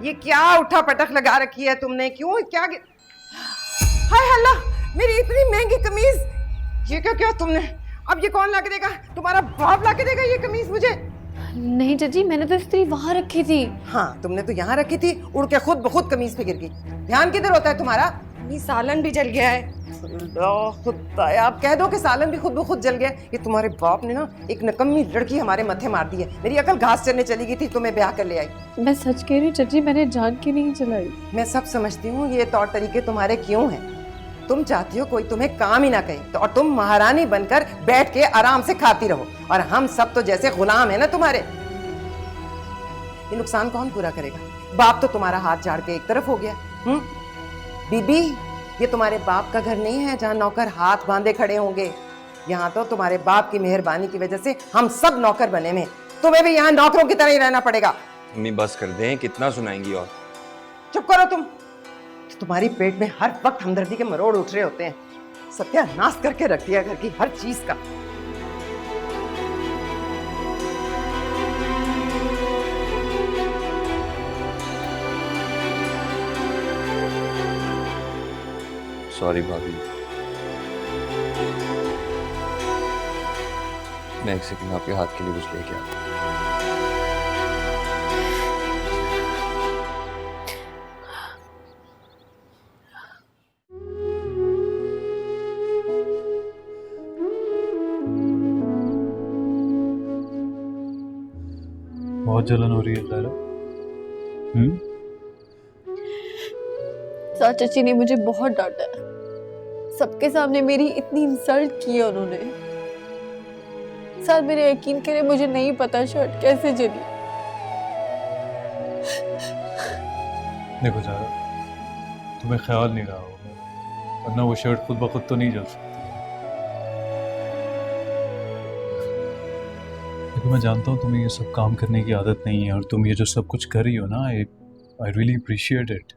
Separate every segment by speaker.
Speaker 1: ये क्या उठा पटक लगा रखी है तुमने? क्यों क्या? हाय अल्लाह, मेरी इतनी महंगी कमीज! ये क्या क्या तुमने? अब ये कौन ला के देगा? तुम्हारा बाप ला के देगा ये कमीज मुझे?
Speaker 2: नहीं चाची, मैंने तो इस्त्री वहां रखी थी।
Speaker 1: हाँ, तुमने तो यहाँ रखी थी, उड़ के खुद ब खुद कमीज पे गिर गई। ध्यान किधर होता है तुम्हारा? ये सालन भी जल गया है। खुदा, आप कह दो कि सालन भी खुद ब खुद जल गया। ये तुम्हारे बाप ने ना एक नकम्मी लड़की हमारे मत्थे मार दी है। मेरी अकल घास चरने चली गई थी, तुम्हें ब्याह कर ले आई।
Speaker 2: मैं सच कह रही हूँ चाची, मैंने जान के नहीं चलाई।
Speaker 1: मैं सब समझती हूँ ये तौर तरीके तुम्हारे क्यों हैं। तुम चाहती हो कोई तुम्हें काम ही ना कहे तो, और तुम महारानी बनकर बैठ के आराम से खाती रहो, और हम सब तो जैसे गुलाम है ना तुम्हारे। ये नुकसान कौन पूरा करेगा? बाप तो तुम्हारा हाथ झाड़ के एक तरफ हो गया। बीबी, ये तुम्हारे बाप का घर नहीं है जहाँ नौकर हाथ बांधे खड़े होंगे। यहाँ तो तुम्हारे बाप की मेहरबानी की वजह से हम सब नौकर बने में। तुम्हें भी यहाँ नौकरों की तरह ही रहना पड़ेगा।
Speaker 3: अम्मी बस कर दें, कितना सुनाएंगी और?
Speaker 1: चुप करो तुम। तुम्हारी पेट में हर वक्त हमदर्दी के मरोड़ उठ रहे होते हैं। सत्यानाश करके रख दिया घर की हर चीज का।
Speaker 3: सॉरी भाभी, मैं एक सेकंड आपके हाथ के लिए कुछ लेके आता हूँ।
Speaker 4: बहुत जलन हो रही है ज़ायरा।
Speaker 2: साथ चाची ने मुझे बहुत डांटा है। सबके सामने मेरी इतनी इंसल्ट की है उन्होंने। साथ मेरे यकीन करे, मुझे नहीं पता शर्ट कैसे जली।
Speaker 4: देखो ज़ायरा, तुम्हें ख्याल नहीं रहा होगा, वरना वो शर्ट खुद ब खुद तो नहीं जल सकती। देखो, मैं जानता हूँ तुम्हें ये सब काम करने की आदत नहीं है, और तुम ये जो सब कुछ कर रही हो ना, आई रियली अप्रिशिएट इट।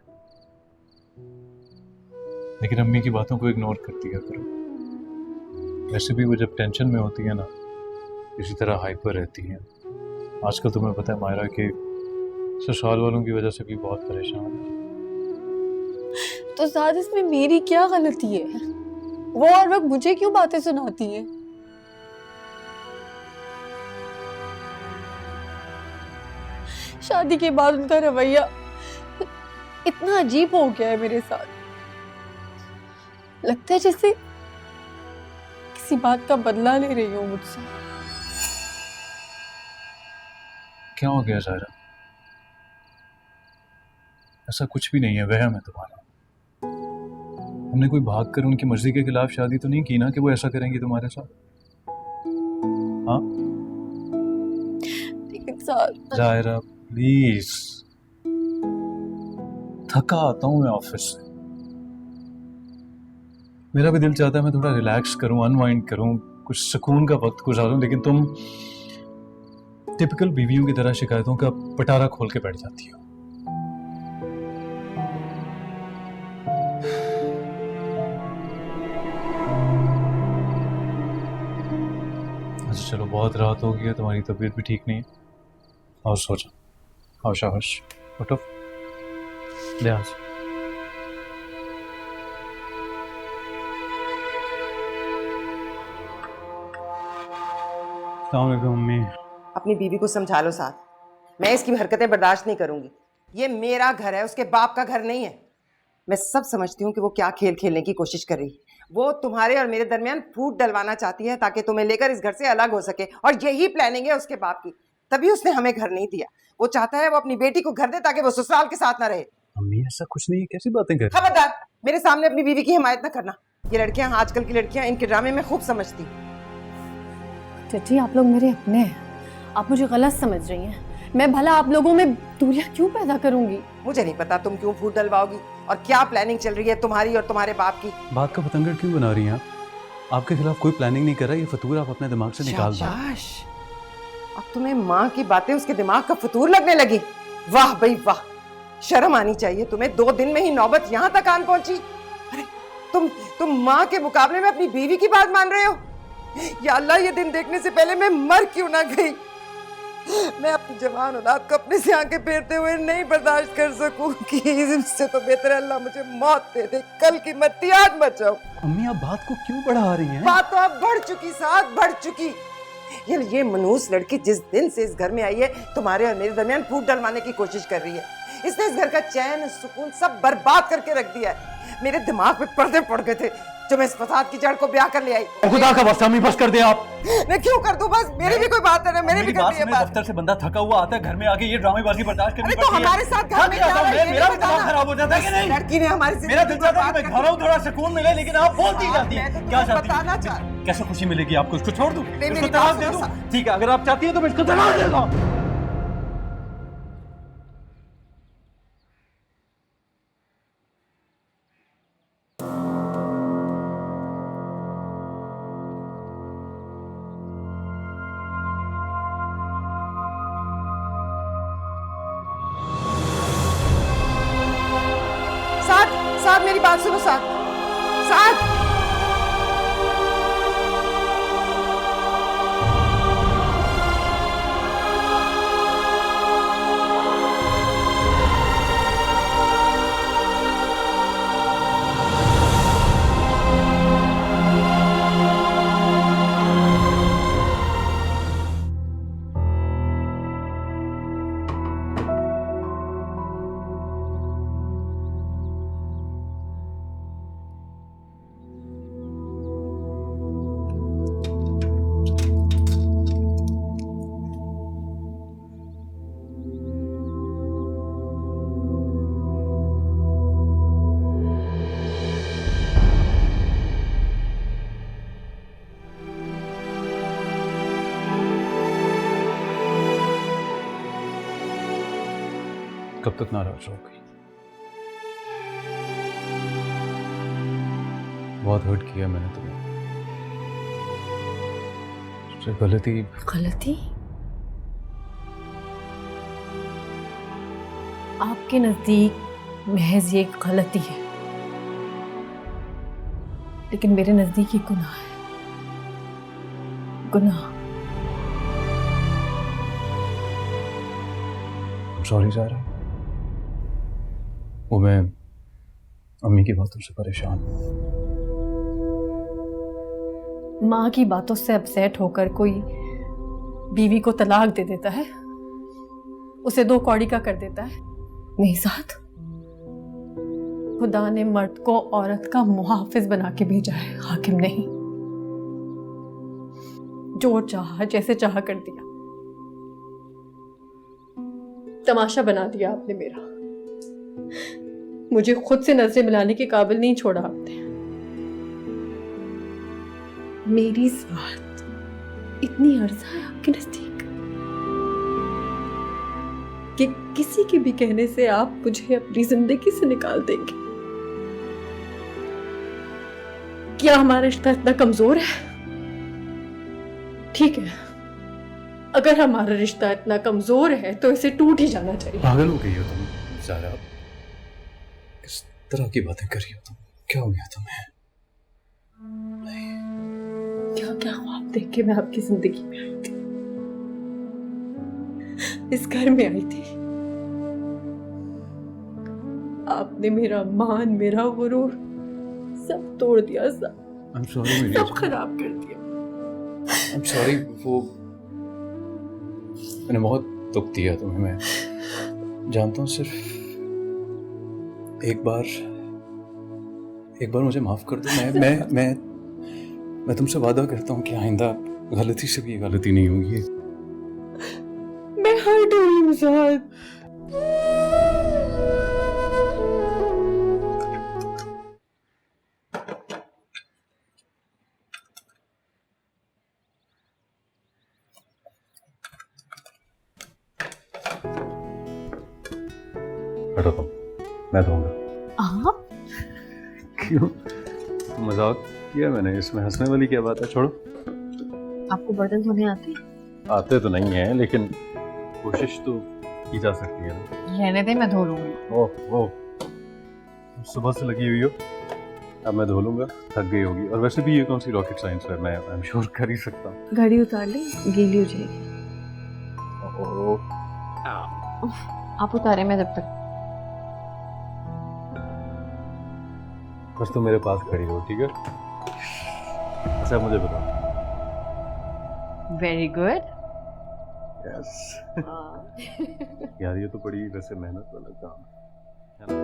Speaker 4: लेकिन अम्मी की बातों को इग्नोर कर दिया करो। वैसे भी वो जब टेंशन में होती है ना, इसी तरह हाइपर रहती हैं। आजकल तुम्हें पता है मायरा के ससुराल वालों की वजह से भी बहुत परेशान है।
Speaker 2: तो साथ इसमें मेरी क्या गलती है? वो हर वक्त मुझे क्यों बातें सुनाती है? शादी के बाद उनका रवैया इतना अजीब हो गया है मेरे साथ। लगता है जैसे किसी बात का बदला ले रही हूँ मुझसे।
Speaker 4: क्या हो गया ज़ायरा? ऐसा कुछ भी नहीं है, वहम है तुम्हारा। हमने कोई भाग कर उनकी मर्जी के खिलाफ शादी तो नहीं की ना कि वो ऐसा करेंगी तुम्हारे साथ? हाँ
Speaker 2: लेकिन साथ
Speaker 4: ज़ायरा प्लीज, थका आता हूँ मैं ऑफिस से। मेरा भी दिल चाहता है मैं थोड़ा रिलैक्स करूं, अनवाइंड करूं, कुछ सुकून का वक्त गुजारूं, लेकिन तुम टिपिकल बीवियों की तरह शिकायतों का पटारा खोल के बैठ जाती हो। अच्छा चलो, बहुत रात हो गई है, तुम्हारी तबीयत भी ठीक नहीं है, और सो जाओ। हौश हौश, उठो, ध्यान से। मम्मी,
Speaker 1: अपनी बीवी को समझा लो साथ। मैं इसकी हरकतें बर्दाश्त नहीं करूंगी। ये मेरा घर है, उसके बाप का घर नहीं है। मैं सब समझती हूँ कि वो क्या खेल खेलने की कोशिश कर रही है। वो तुम्हारे और मेरे दरमियान फूट डलवाना चाहती है ताकि तुम्हें लेकर इस घर से अलग हो सके, और यही प्लानिंग है उसके बाप की। तभी उसने हमें घर नहीं दिया। वो चाहता है वो अपनी बेटी को घर दे ताकि वो ससुराल के साथ ना रहे।
Speaker 4: मम्मी ऐसा कुछ नहीं है, कैसी बातें कर?
Speaker 1: खबरदार, मेरे सामने अपनी बीवी की हिमायत ना करना। ये लड़कियां, आजकल की लड़कियां, इनके ड्रामे में खूब समझती।
Speaker 2: चाची, आप लोग मेरे अपने हैं, आप मुझे गलत समझ रही हैं। मैं भला आप लोगों में दूरियां क्यों पैदा करूंगी?
Speaker 1: मुझे नहीं पता तुम क्यों फूट डलवाओगी और क्या प्लानिंग चल रही है तुम्हारी और तुम्हारे बाप की।
Speaker 4: बात का पतंगड़ क्यों बना रही हैं आप? आपके खिलाफ कोई प्लानिंग नहीं कर रहा, ये फतूर आप अपने दिमाग से निकाल दो।
Speaker 1: शाबाश, अब तुम्हें माँ की बातें उसके दिमाग का फतूर लगने लगी। वाह भाई वाह, शर्म आनी चाहिए तुम्हें। 2 दिन में ही नौबत यहाँ तक आन पहुंची। अरे तुम माँ के मुकाबले में अपनी बीवी की बात मान रहे हो। या अल्लाह, ये दिन देखने से पहले मैं मर क्यों ना गई। मैं अपनी जवान औलाद को अपने से आंखें फेरते हुए नहीं बर्दाश्त कर सकूंगी। इससे तो बेहतर है अल्लाह मुझे मौत दे दे, कल की मरती आज मर जाऊं।
Speaker 5: अम्मी आप बात को क्यों बढ़ा रही हैं?
Speaker 1: बात तो अब बढ़ चुकी साथ, बढ़ चुकी। ये मनहूस लड़की जिस दिन से इस घर में आई है तुम्हारे और मेरे दरमियान फूट डलवाने की कोशिश कर रही है। इसने इस घर का चैन सुकून सब बर्बाद करके रख दिया है। मेरे दिमाग पे पर्दे पड़ गए थे जो मैं इस फसाद की जड़ को ब्याह कर ले आई।
Speaker 5: खुदा का वास्ता अम्मी बस कर दे आप।
Speaker 1: मैं क्यों कर दूं? बस मेरी भी कोई बात है ना, मेरी भी करनी है बात।
Speaker 5: दफ्तर से बंदा थका हुआ आता है, घर में आके ये ड्रामेबाजी बर्दाश्त करनी
Speaker 1: अरे तो
Speaker 5: पड़ती है।
Speaker 1: हमारे साथ घर में क्या हो रहा है?
Speaker 5: मेरा भी दिमाग खराब हो जाता है कि नहीं?
Speaker 1: लड़की ने हमारी
Speaker 5: मेरा दिल चाहता है कि मैं घर आऊं, थोड़ा सुकून मिले, लेकिन आप बोलती जाती हैं। क्या चाहती
Speaker 1: बताना
Speaker 5: हैं?
Speaker 1: चाह
Speaker 5: कैसे खुशी मिलेगी आपको? इसको छोड़ दूं?
Speaker 1: नहीं,
Speaker 5: इसको
Speaker 1: मेरी
Speaker 5: तलाक
Speaker 1: बात
Speaker 5: दे
Speaker 1: सुनो
Speaker 5: दूं? ठीक है, अगर आप चाहती हैं तो मैं इसको तलाक देता हूं।
Speaker 1: साथ मेरी बात सुनो साथ।
Speaker 4: कब तक नाराज रहोगी? बहुत हर्ट किया मैंने तुम्हें। सबसे गलती
Speaker 2: आपके नजदीक महज ये गलती है, लेकिन मेरे नजदीक ये गुनाह है। गुनाह।
Speaker 4: सॉरी ज़ारा, वो मैं अम्मी की बातों से परेशान हूँ।
Speaker 2: माँ की बातों से अपसेट होकर कोई बीवी को तलाक दे देता है, उसे 2 कौड़ी का कर देता है? नहीं साथ, खुदा ने मर्द को औरत का मुहाफिज बना के भेजा है, हाकिम नहीं। जो चाहा जैसे चाहा कर दिया, तमाशा बना दिया आपने मेरा। मुझे खुद से नजरें मिलाने के काबिल नहीं छोड़ा आपने। मेरी बात इतनी अर्जा है आपके नजदीक कि किसी के भी कहने से आप मुझे अपनी जिंदगी से निकाल देंगे? क्या हमारा रिश्ता इतना कमजोर है? ठीक है, अगर हमारा रिश्ता इतना कमजोर है तो इसे टूट ही जाना चाहिए।
Speaker 4: पागल हो गई हो तुम ज़ारा, किस तरह की बातें कर रही हो तुम? क्या हो गया तुम्हें?
Speaker 2: क्या क्या ख्वाब देख के मैं आपकी जिंदगी में आई थी, इस घर में आई थी। आपने मेरा मान, मेरा गुरूर सब तोड़ दिया, सब खराब कर दिया।
Speaker 4: I'm sorry, वो मैंने बहुत दुख दिया तुम्हें। मैं जानता हूँ, सिर्फ एक बार मुझे माफ कर दो। मैं तुमसे वादा करता हूँ कि आइंदा गलती से भी ये गलती नहीं होगी।
Speaker 2: मैं हर्ट हुई हूँ साथ।
Speaker 4: हटो तुम, मैं धोऊंगा।
Speaker 2: आप?
Speaker 4: क्यों? मजाक किया मैंने, इसमें हंसने वाली क्या बात है? छोड़ो।
Speaker 2: आपको बर्तन धोने
Speaker 4: आते तो नहीं है, लेकिन कोशिश तो की जा सकती है ना।
Speaker 2: रहने दे, मैं धो लूंगी।
Speaker 4: ओह, सुबह से लगी हुई हो, अब मैं धो लूंगा। थक गई होगी, और वैसे भी ये कौन सी रॉकेट साइंस है, मैं आई एम श्योर कर ही सकता हूँ।
Speaker 2: घड़ी उतार ले, गीली हो जाएगी। आप उतारे मैं जब तक।
Speaker 4: बस तुम मेरे पास खड़ी हो, ठीक है? अच्छा मुझे बताओ।
Speaker 2: Very good.
Speaker 4: यस। यार ये तो बड़ी वैसे मेहनत वाला काम है ना?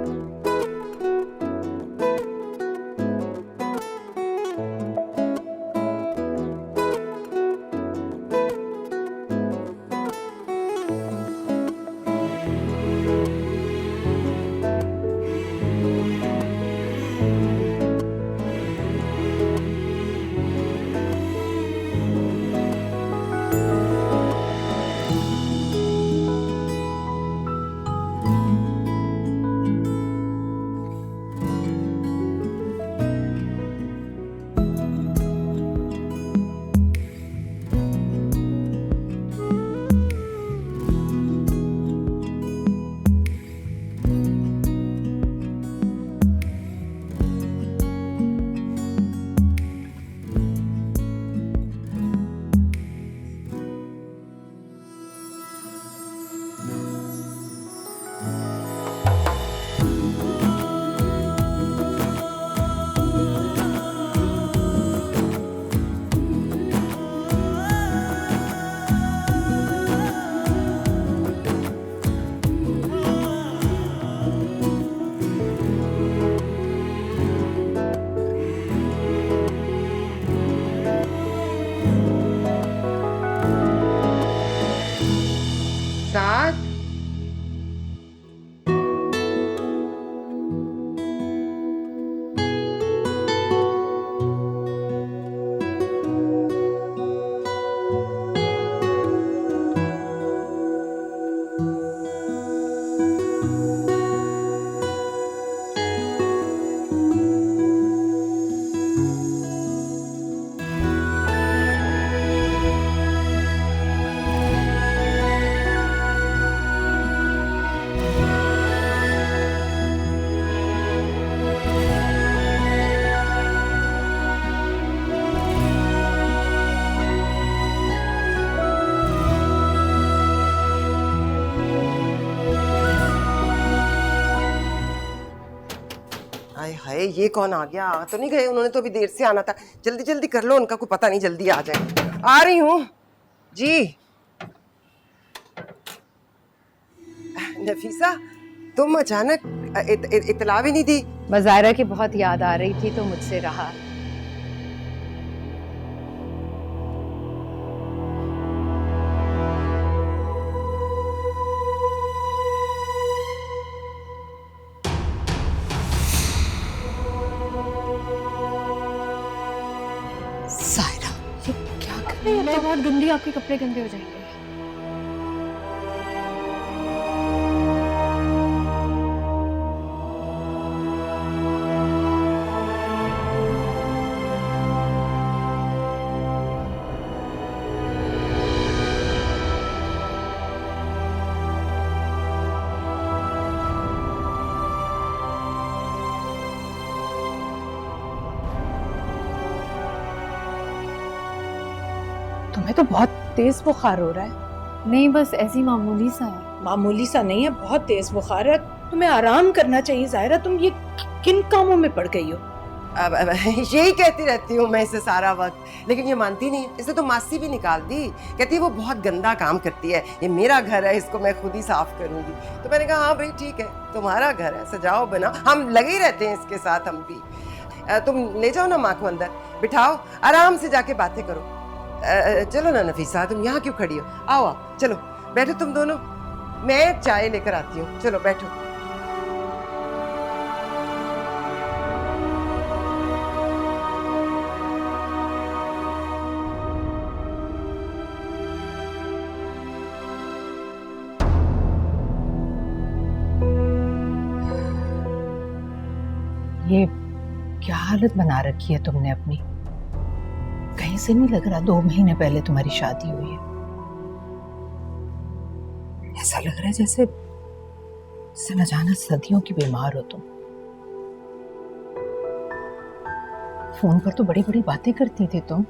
Speaker 1: साथ हाय हाय, ये कौन आ गया? आ तो नहीं गए? उन्होंने तो अभी देर से आना था। जल्दी जल्दी कर लो, उनका कोई पता नहीं, जल्दी आ जाए। आ रही हूँ जी। नफीसा, तुम अचानक इतला भी नहीं दी?
Speaker 6: बस ज़ायरा की बहुत याद आ रही थी तो मुझसे रहा। ज़ायरा,
Speaker 2: ये क्या कर रही है? मैं बहुत गंदी, आपके कपड़े गंदे हो जाएंगे।
Speaker 6: तुम्हें तो बहुत तेज बुखार हो रहा है।
Speaker 2: नहीं, बस ऐसी मामूली सा है।
Speaker 6: मामूली सा नहीं है, बहुत तेज बुखार है। तुम्हें आराम करना चाहिए ज़ायरा। तुम ये किन कामों में पड़ गई हो?
Speaker 1: अब यही कहती रहती हूँ मैं इसे सारा वक्त, लेकिन ये मानती नहीं। इसे तो मासी भी निकाल दी, कहती है वो बहुत गंदा काम करती है, ये मेरा घर है, इसको मैं खुद ही साफ करूंगी। तो मैंने कहा हाँ भाई ठीक है, तुम्हारा घर है, सजाओ बनाओ, हम लगे ही रहते हैं इसके साथ हम भी। तुम ले जाओ ना माँ को अंदर, बिठाओ, आराम से जाके बातें करो। चलो ना नफीसा, तुम यहाँ क्यों खड़ी हो? आओ आओ, चलो बैठो तुम दोनों, मैं चाय लेकर आती हूँ। चलो बैठो।
Speaker 6: ये क्या हालत बना रखी है तुमने अपनी? कहीं से नहीं लग रहा 2 महीने पहले तुम्हारी शादी हुई है। ऐसा लग रहा है जैसे न जाना सदियों की बीमार हो तुम। फोन पर तो बड़ी बड़ी बातें करती थी तुम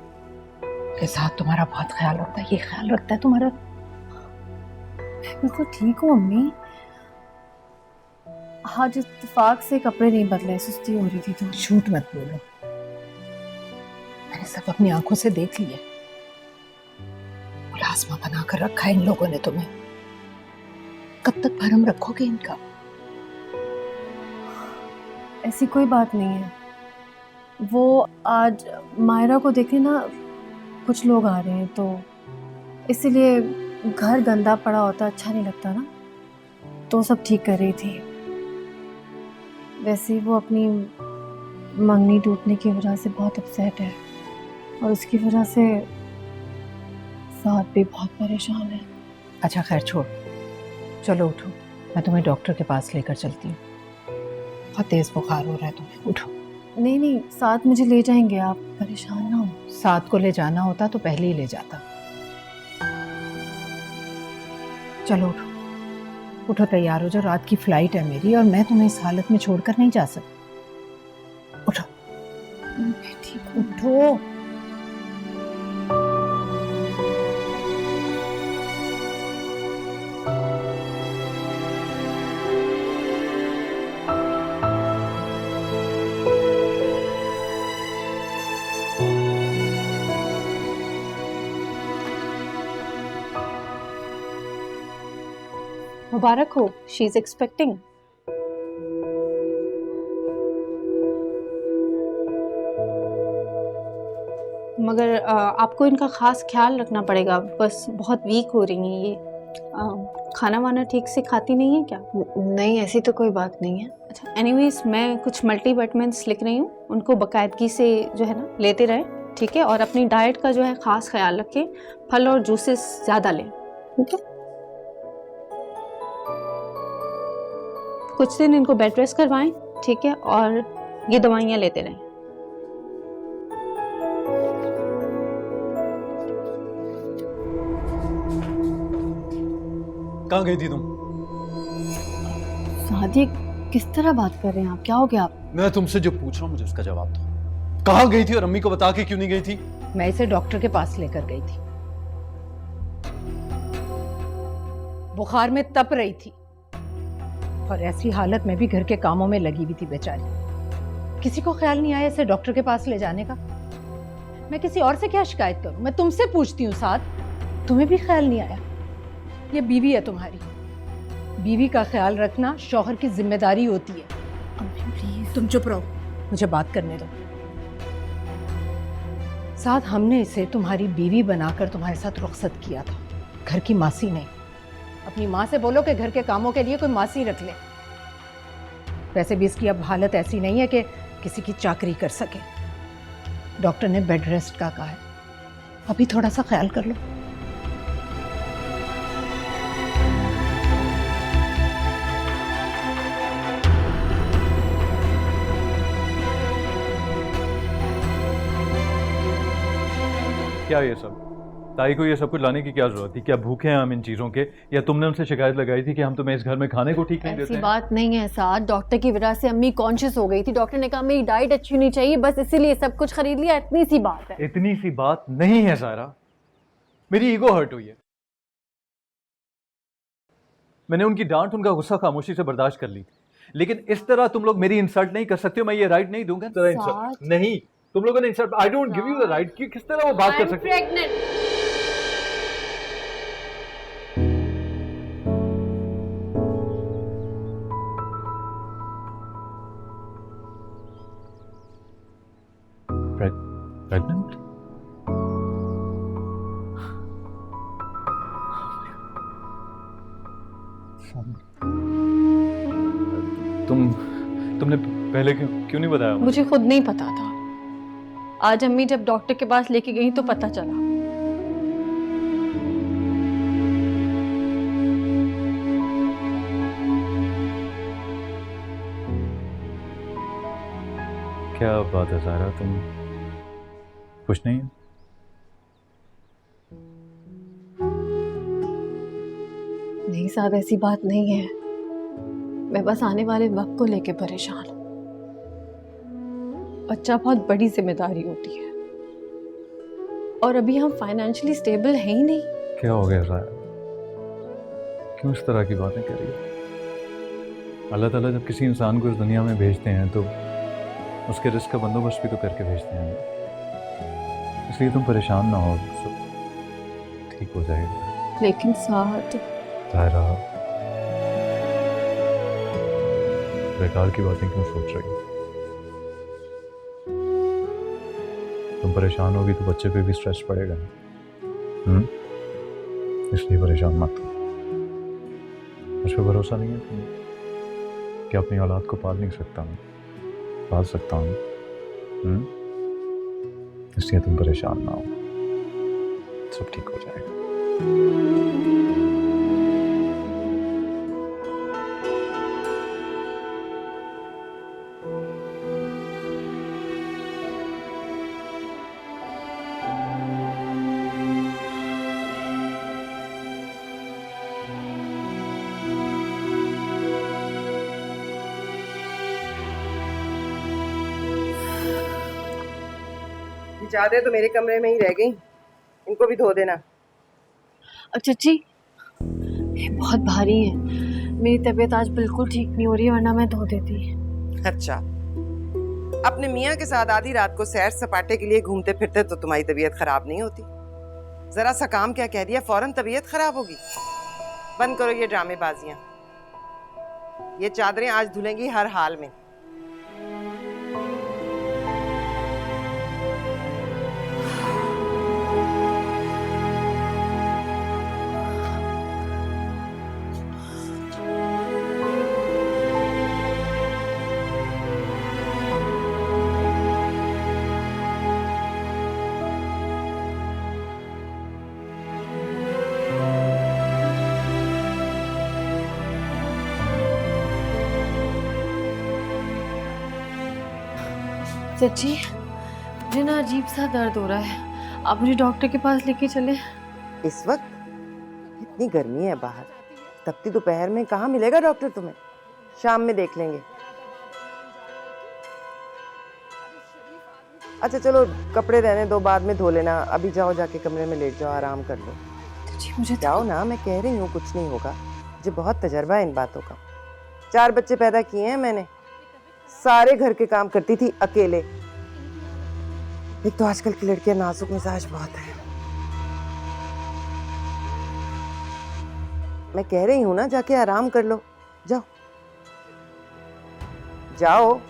Speaker 6: के साथ, तुम्हारा बहुत ख्याल रखता है, ये ख्याल रखता है तुम्हारा।
Speaker 2: मैं तो ठीक हूँ अम्मी। आज इत्तेफाक से कपड़े नहीं बदले, सुस्ती हो रही थी तो।
Speaker 6: झूठ मत बोलो, मैंने सब अपनी आंखों से देख लिया। मुलाजमा बनाकर रखा है इन लोगों ने तुम्हें। कब तक भरम रखोगे इनका?
Speaker 2: ऐसी कोई बात नहीं है। वो आज मायरा को देखे ना, कुछ लोग आ रहे हैं तो इसीलिए घर गंदा पड़ा होता अच्छा नहीं लगता ना, तो सब ठीक कर रही थी। वैसे वो अपनी मंगनी टूटने की वजह से बहुत अपसेट है और उसकी वजह से साथ भी बहुत परेशान है।
Speaker 6: अच्छा खैर छोड़, चलो उठो, मैं तुम्हें डॉक्टर के पास लेकर चलती हूँ। बहुत तेज बुखार हो रहा है तुम्हें, उठो।
Speaker 2: नहीं नहीं, साथ मुझे ले जाएंगे आप, परेशान ना हो।
Speaker 6: साथ को ले जाना होता तो पहले ही ले जाता। चलो उठो, उठो तैयार हो जाओ, रात की फ्लाइट है मेरी और मैं तुम्हें इस हालत में छोड़कर नहीं जा सकती। उठो।
Speaker 2: मैं ठीक हूँ।
Speaker 6: उठो।
Speaker 2: मुबारक हो, शी इज एक्सपेक्टिंग। मगर आपको इनका खास ख्याल रखना पड़ेगा, बस बहुत वीक हो रही हैं ये। खाना वाना ठीक से खाती नहीं है क्या? नहीं, ऐसी तो कोई बात नहीं है। अच्छा, एनीवेज मैं कुछ मल्टीविटामिन्स लिख रही हूँ, उनको बाकायदगी से जो है ना लेते रहें, ठीक है? और अपनी डाइट का जो है खास ख्याल रखें, फल और जूसेस ज़्यादा लें, ठीक है? कुछ दिन इनको बेड रेस्ट करवाएं, ठीक है? और ये दवाइयाँ लेते रहें।
Speaker 5: कहाँ गई थी तुम?
Speaker 2: सादिक, किस तरह बात कर रहे हैं आप? क्या हो गया आप?
Speaker 5: मैं तुमसे जो पूछ रहा हूँ मुझे उसका जवाब दो। कहाँ गई थी और अम्मी को बता के क्यों नहीं गई थी?
Speaker 6: मैं इसे डॉक्टर के पास लेकर गई थी, बुखार में तप रही थी और ऐसी हालत में भी घर के कामों में लगी हुई थी बेचारी। किसी को ख्याल नहीं आया इसे डॉक्टर के पास ले जाने का। मैं किसी और से क्या शिकायत करूं? मैं तुमसे पूछती हूँ साथ, तुम्हें भी ख्याल नहीं आया? ये बीवी है तुम्हारी, बीवी का ख्याल रखना शौहर की जिम्मेदारी होती है।
Speaker 2: अम्मी प्लीज।
Speaker 6: तुम चुप रहो, मुझे बात करने दो। साथ हमने इसे तुम्हारी बीवी बनाकर तुम्हारे साथ रुखसत किया था, घर की मासी नहीं। अपनी माँ से बोलो कि घर के कामों के लिए कोई मासी रख ले। वैसे भी इसकी अब हालत ऐसी नहीं है कि किसी की चाकरी कर सके। डॉक्टर ने बेड रेस्ट का कहा है, अभी थोड़ा सा ख्याल कर लो।
Speaker 4: क्या ये सब? ताई को ये सब कुछ लाने की क्या जरूरत थी? क्या भूखे हैं हम इन चीजों के, या तुमने उनसे शिकायत लगाई थी कि हम तुम्हें इस घर में खाने को ठीक नहीं देते
Speaker 2: ऐसी
Speaker 4: हैं?
Speaker 2: बात नहीं है साथ, डॉक्टर की वजह से अम्मी कॉन्शियस हो गई थी। डॉक्टर ने कहा मेरी डाइट अच्छी होनी चाहिए, बस इसीलिए सब कुछ खरीद लिया। इतनी सी बात है।
Speaker 4: इतनी सी बात नहीं है सारा, मेरी ईगो हर्ट हुई है। मैंने उनकी डांट, उनका गुस्सा खामोशी से बर्दाश्त कर ली, लेकिन इस तरह तुम लोग मेरी इंसल्ट नहीं कर सकते हो। मैं ये राइट नहीं दूंगा।
Speaker 2: साथ।
Speaker 4: नहीं, तुम लोगों ने insult, I don't give you the right कि किस तरह वो बात कर सकते हो। प्रेग्नेंट? तुमने पहले क्यों नहीं बताया मुझे?
Speaker 2: मुझे खुद नहीं पता था। आज अम्मी जब डॉक्टर के पास लेके गई तो पता चला।
Speaker 4: क्या बात है सारा, तुम खुश नहीं हो?
Speaker 2: नहीं साथ, ऐसी बात नहीं है। मैं बस आने वाले वक्त को लेके परेशान हूँ। बच्चा बहुत बड़ी जिम्मेदारी होती है और अभी हम फाइनेंशियली स्टेबल हैं ही नहीं।
Speaker 4: क्या हो गया सारा? क्यों इस तरह की बातें कर रही हो? अल्लाह ताला जब किसी इंसान को इस दुनिया में भेजते हैं तो उसके रिस्क का बंदोबस्त भी तो करके भेजते हैं, इसलिए तुम परेशान ना हो, सब ठीक हो जाएगा।
Speaker 2: लेकिन साथ
Speaker 4: तायरा, बेकार की बातें क्यों सोच रही हो? तुम परेशान होगी तो बच्चे पे भी स्ट्रेस पड़ेगा, इसलिए परेशान मत हो। मुझ पर भरोसा नहीं है तुम्हें कि अपनी औलाद को पाल नहीं सकता हूँ, पाल सकता हूँ, इसलिए तुम परेशान ना हो, सब ठीक हो जाएगा।
Speaker 1: ये चादरें तो मेरे कमरे में ही रह गई, इनको भी धो देना।
Speaker 2: अच्छा जी, ये बहुत भारी है, मेरी तबीयत आज बिल्कुल ठीक नहीं हो रही है, वरना मैं धो देती।
Speaker 1: अच्छा, अपने मियाँ के साथ आधी रात को सैर सपाटे के लिए घूमते फिरते तो तुम्हारी तबीयत खराब नहीं होती। जरा सा काम क्या कह दिया फौरन तबीयत खराब होगी। बंद करो ये ड्रामेबाजियां। ये चादरें आज धुलेंगी हर हाल में।
Speaker 2: सच्ची मुझे ना अजीब सा दर्द हो रहा है, आप मुझे डॉक्टर के पास लेके चले।
Speaker 1: इस वक्त इतनी गर्मी है बाहर, तपती दोपहर में कहाँ मिलेगा डॉक्टर तुम्हें? शाम में देख लेंगे। अच्छा चलो, कपड़े रहने दो, बाद में धो लेना। अभी जाओ, जाके कमरे में लेट जाओ, आराम कर लो।
Speaker 2: जी मुझे
Speaker 1: जाओ ना, मैं कह रही हूँ कुछ नहीं होगा, मुझे बहुत तजर्बा है इन बातों का। 4 बच्चे पैदा किए हैं मैंने, सारे घर के काम करती थी अकेले। एक तो आजकल की लड़कियां नाजुक मिजाज बहुत है। मैं कह रही हूं ना, जाके आराम कर लो, जाओ जाओ।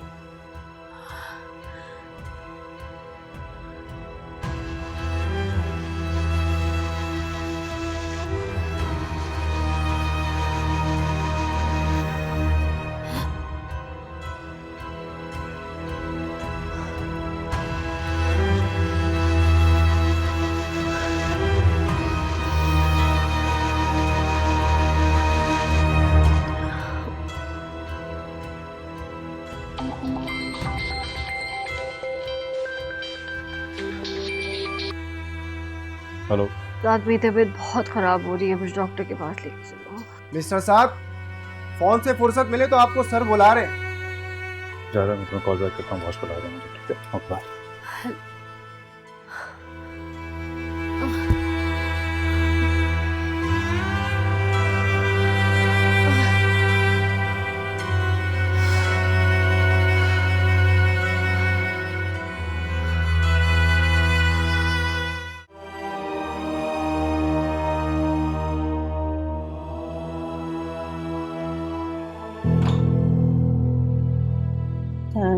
Speaker 4: हेलो,
Speaker 2: रात मेरी तबीयत बहुत खराब हो रही है, मुझे डॉक्टर के पास लेके चलो।
Speaker 7: मिस्टर साहब, फोन से फुर्सत मिले तो आपको सर बुला रहे हैं।
Speaker 4: जा रहा मैं तुम्हें कॉल बैक करता हूँ, बॉस बुला रहा है मुझे, ठीक है? Okay.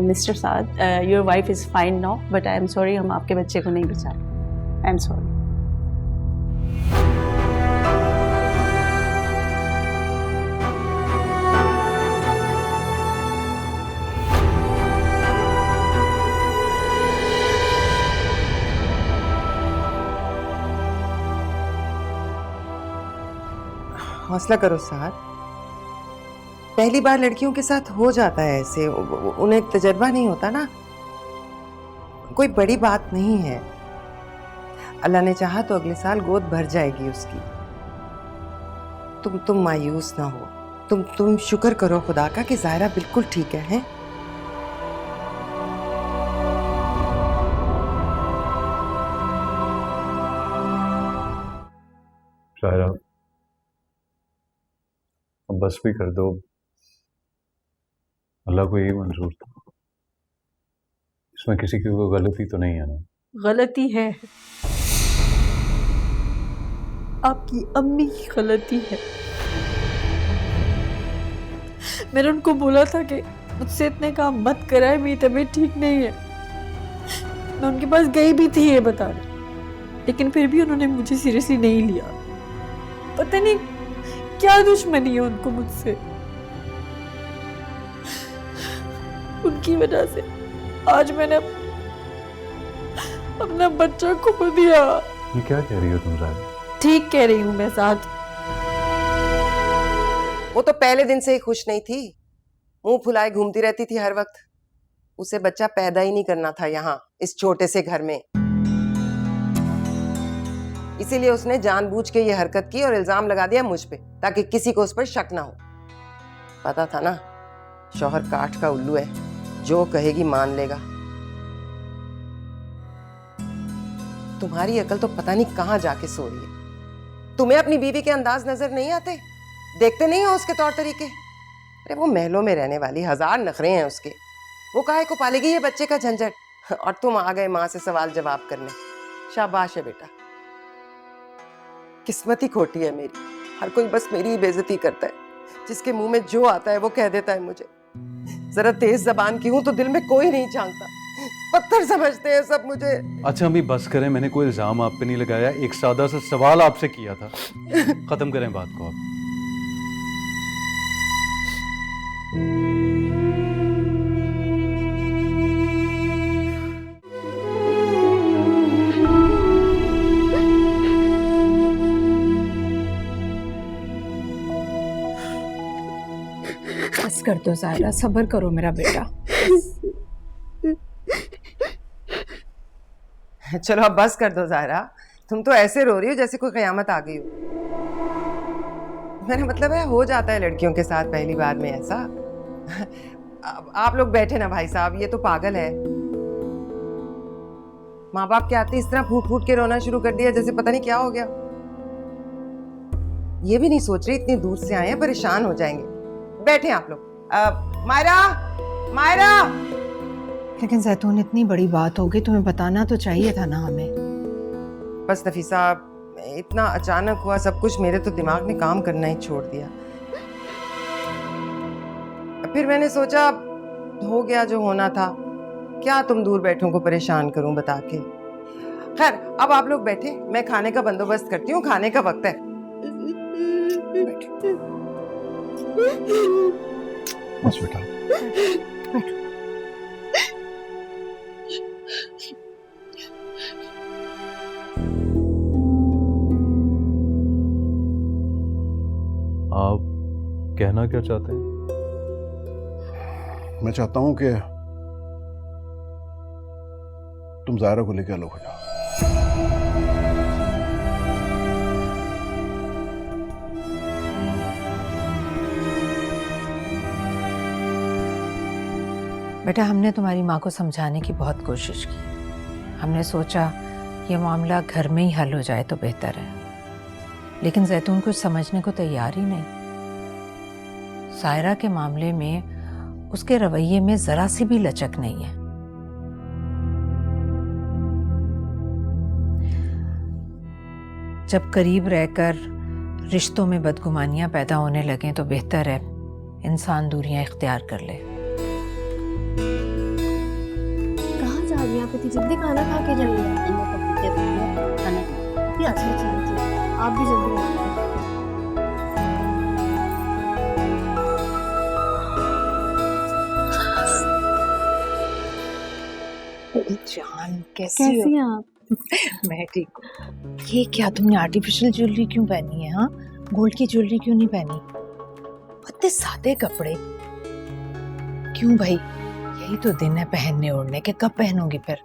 Speaker 8: Mister Saad, your wife is fine now, but I am sorry, हम आपके बच्चे को नहीं बचा पाए। I am sorry.
Speaker 1: हौसला करो साहब, पहली बार लड़कियों के साथ हो जाता है ऐसे, उन्हें तजर्बा नहीं होता ना, कोई बड़ी बात नहीं है। अल्लाह ने चाहा तो अगले साल गोद भर जाएगी उसकी। तुम मायूस ना हो, तुम शुक्र करो खुदा का कि ज़ाहिरा बिल्कुल ठीक है, हैं?
Speaker 4: ज़ाहिरा, बस भी कर दो, अल्लाह को यही मंजूर था। इसमें किसी की कोई गलती तो नहीं है ना?
Speaker 8: गलती है, आपकी अम्मी की गलती है। मैंने उनको बोला था कि मुझसे इतने काम मत कराए, मेरी तबीयत ठीक नहीं है। मैं उनके पास गई भी थी ये बताने, लेकिन फिर भी उन्होंने मुझे सीरियसली नहीं लिया। पता नहीं क्या दुश्मनी है उनको मुझसे। उनकी वजह से आज मैंने अपना बच्चा खो दिया।
Speaker 4: ये क्या कह रही हो तुम ज़ाहिरा?
Speaker 8: ठीक कह रही हूँ मैं साथ।
Speaker 1: वो तो पहले दिन से ही खुश नहीं थी, मुंह फुलाए घूमती रहती थी हर वक्त। उसे बच्चा पैदा ही नहीं करना था यहाँ इस छोटे से घर में, इसीलिए उसने जानबूझ के ये हरकत की और इल्जाम लगा दिया मुझ पे, ताकि किसी को उस पर शक ना हो। पता था ना शौहर काठ का उल्लू है, जो कहेगी मान लेगा। तुम्हारी अकल तो पता नहीं कहाँ जाके सो रही है। तुम्हें अपनी बीवी के अंदाज नजर नहीं आते? देखते नहीं हो उसके तौर तरीके? अरे वो महलों में रहने वाली, हजार नखरे हैं उसके, वो काहे को पालेगी ये बच्चे का झंझट। और तुम आ गए माँ से सवाल जवाब करने। शाबाश है बेटा, किस्मत ही खोटी है मेरी। हर कोई बस मेरी ही बेइज्जती करता है, जिसके मुंह में जो आता है वो कह देता है मुझे। जरा तेज जबान की हूं तो दिल में कोई नहीं झांकता, पत्थर समझते हैं सब मुझे।
Speaker 5: अच्छा अम्मी बस करें, मैंने कोई इल्जाम आप पे नहीं लगाया, एक सादा सा सवाल आपसे किया था। खत्म करें बात को आप।
Speaker 6: बस कर दो ज़ाहिरा, सब्र करो मेरा बेटा।
Speaker 1: चलो अब बस कर दो ज़ाहिरा, तुम तो ऐसे रो रही हो जैसे कोई कयामत आ गई हो। मेरा मतलब है हो जाता है लड़कियों के साथ पहली बार में ऐसा। आप लोग बैठे ना भाई साहब, ये तो पागल है। माँ बाप के आते इस तरह फूट फूट के रोना शुरू कर दिया जैसे पता नहीं क्या हो गया। ये भी नहीं सोच रही इतनी दूर से आए हैं, परेशान हो जाएंगे। बैठे आप लोग। मायरा, मायरा।
Speaker 6: लेकिन जैतून इतनी बड़ी बात हो गई, तुम्हें बताना तो चाहिए था ना हमें।
Speaker 1: बस नफीसा, इतना अचानक हुआ सब कुछ, मेरे तो दिमाग ने काम करना ही छोड़ दिया। फिर मैंने सोचा हो गया जो होना था, क्या तुम दूर बैठों को परेशान करूं बता के। खैर अब आप लोग बैठे, मैं खाने का बंदोबस्त करती हूँ, खाने का वक्त है।
Speaker 4: बस बेटा। आप कहना क्या चाहते हैं?
Speaker 9: मैं चाहता हूं कि तुम ज़ाहिरा को लेकर अलग हो जाओ।
Speaker 6: बेटा हमने तुम्हारी माँ को समझाने की बहुत कोशिश की। हमने सोचा ये मामला घर में ही हल हो जाए तो बेहतर है, लेकिन जैतून कुछ समझने को तैयार ही नहीं। सायरा के मामले में उसके रवैये में जरा सी भी लचक नहीं है। जब करीब रहकर रिश्तों में बदगुमानियां पैदा होने लगें तो बेहतर है इंसान दूरियां इख्तियार कर ले।
Speaker 2: कहाँ जा रही हैं आप? इतनी जल्दी खाना खा के जाइए। अच्छा, आप भी जल्दी आइए।
Speaker 6: जान
Speaker 2: कैसी हैं आप?
Speaker 6: मैं ठीक हूँ। ये क्या तुमने आर्टिफिशियल ज्वेलरी क्यों पहनी है? हाँ, गोल्ड की ज्वेलरी क्यों नहीं पहनी? इतने सादे कपड़े क्यों भाई? यही तो दिन है पहनने ओढ़ने के, कब पहनोगी फिर?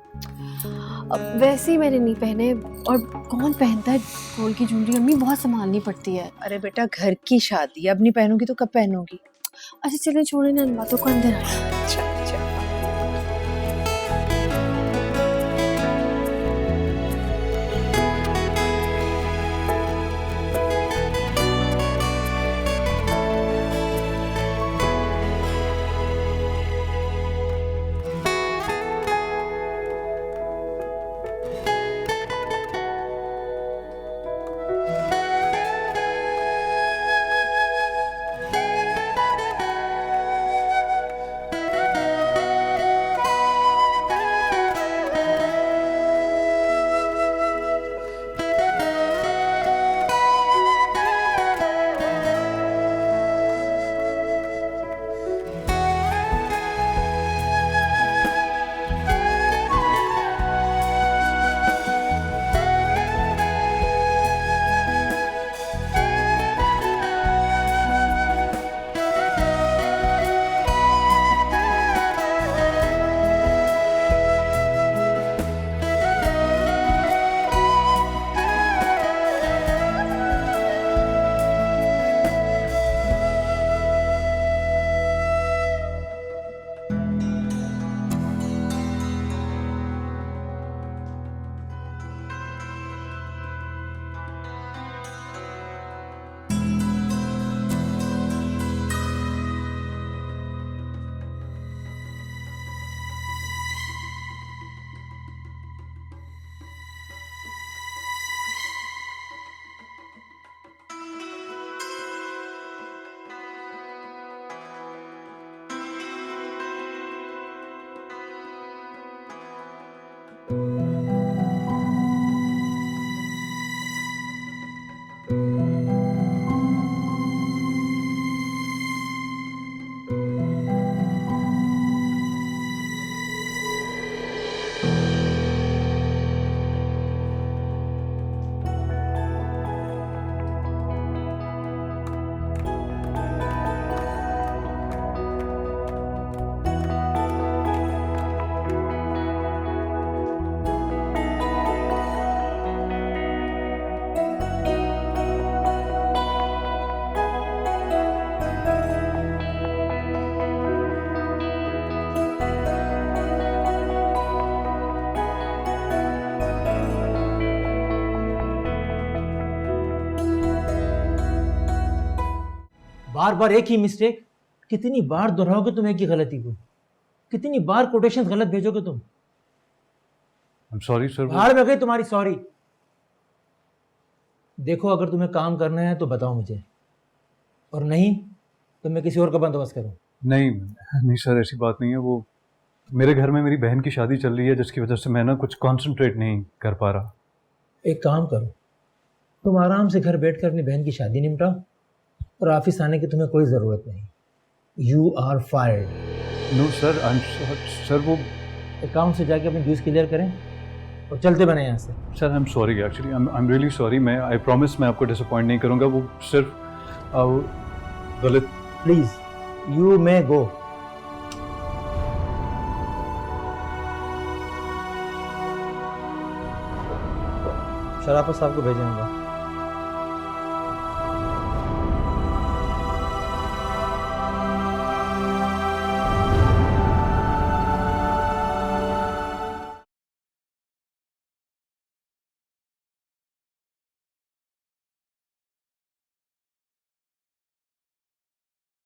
Speaker 2: अब वैसे ही मैंने नहीं पहने, और कौन पहनता है गोल्ड की ज्वेलरी? अम्मी बहुत संभालनी पड़ती है।
Speaker 6: अरे बेटा घर की शादी, अब नहीं पहनोगी तो कब पहनोगी?
Speaker 2: अच्छा चलें, छोड़े ना इन बातों को, अंदर आइए।
Speaker 6: अच्छा अच्छा।
Speaker 10: बार बार एक ही मिस्टेक, कितनी बार दोहराओगे तुम एक ही गलती को? कितनी बार कोटेशंस गलत भेजोगे तुम?
Speaker 5: I am sorry sir.
Speaker 10: भाड़ में गई तुम्हारी सॉरी। देखो, अगर तुम्हें काम करना है तो बताओ मुझे, और नहीं तो मैं किसी और का बंदोबस्त करूं।
Speaker 5: नहीं नहीं सर, ऐसी बात नहीं है। वो मेरे घर में मेरी बहन की शादी चल रही है, जिसकी वजह से मैं ना कुछ कंसंट्रेट नहीं कर पा रहा।
Speaker 10: एक काम करो, तुम आराम से घर बैठकर अपनी बहन की शादी निपटाओ, और ऑफिस आने की तुम्हें कोई ज़रूरत नहीं। You are fired.
Speaker 5: No sir, I am sir, वो
Speaker 10: अकाउंट से जाके अपनी ड्यूज क्लियर करें और चलते बने यहाँ से।
Speaker 5: Sir I am sorry, actually I am really sorry. मैं आई प्रॉमिस मैं आपको डिसअपॉइंट नहीं करूँगा। वो सिर्फ गलत।
Speaker 10: प्लीज यू मे गो। शराफत साहब को भेजेंगे।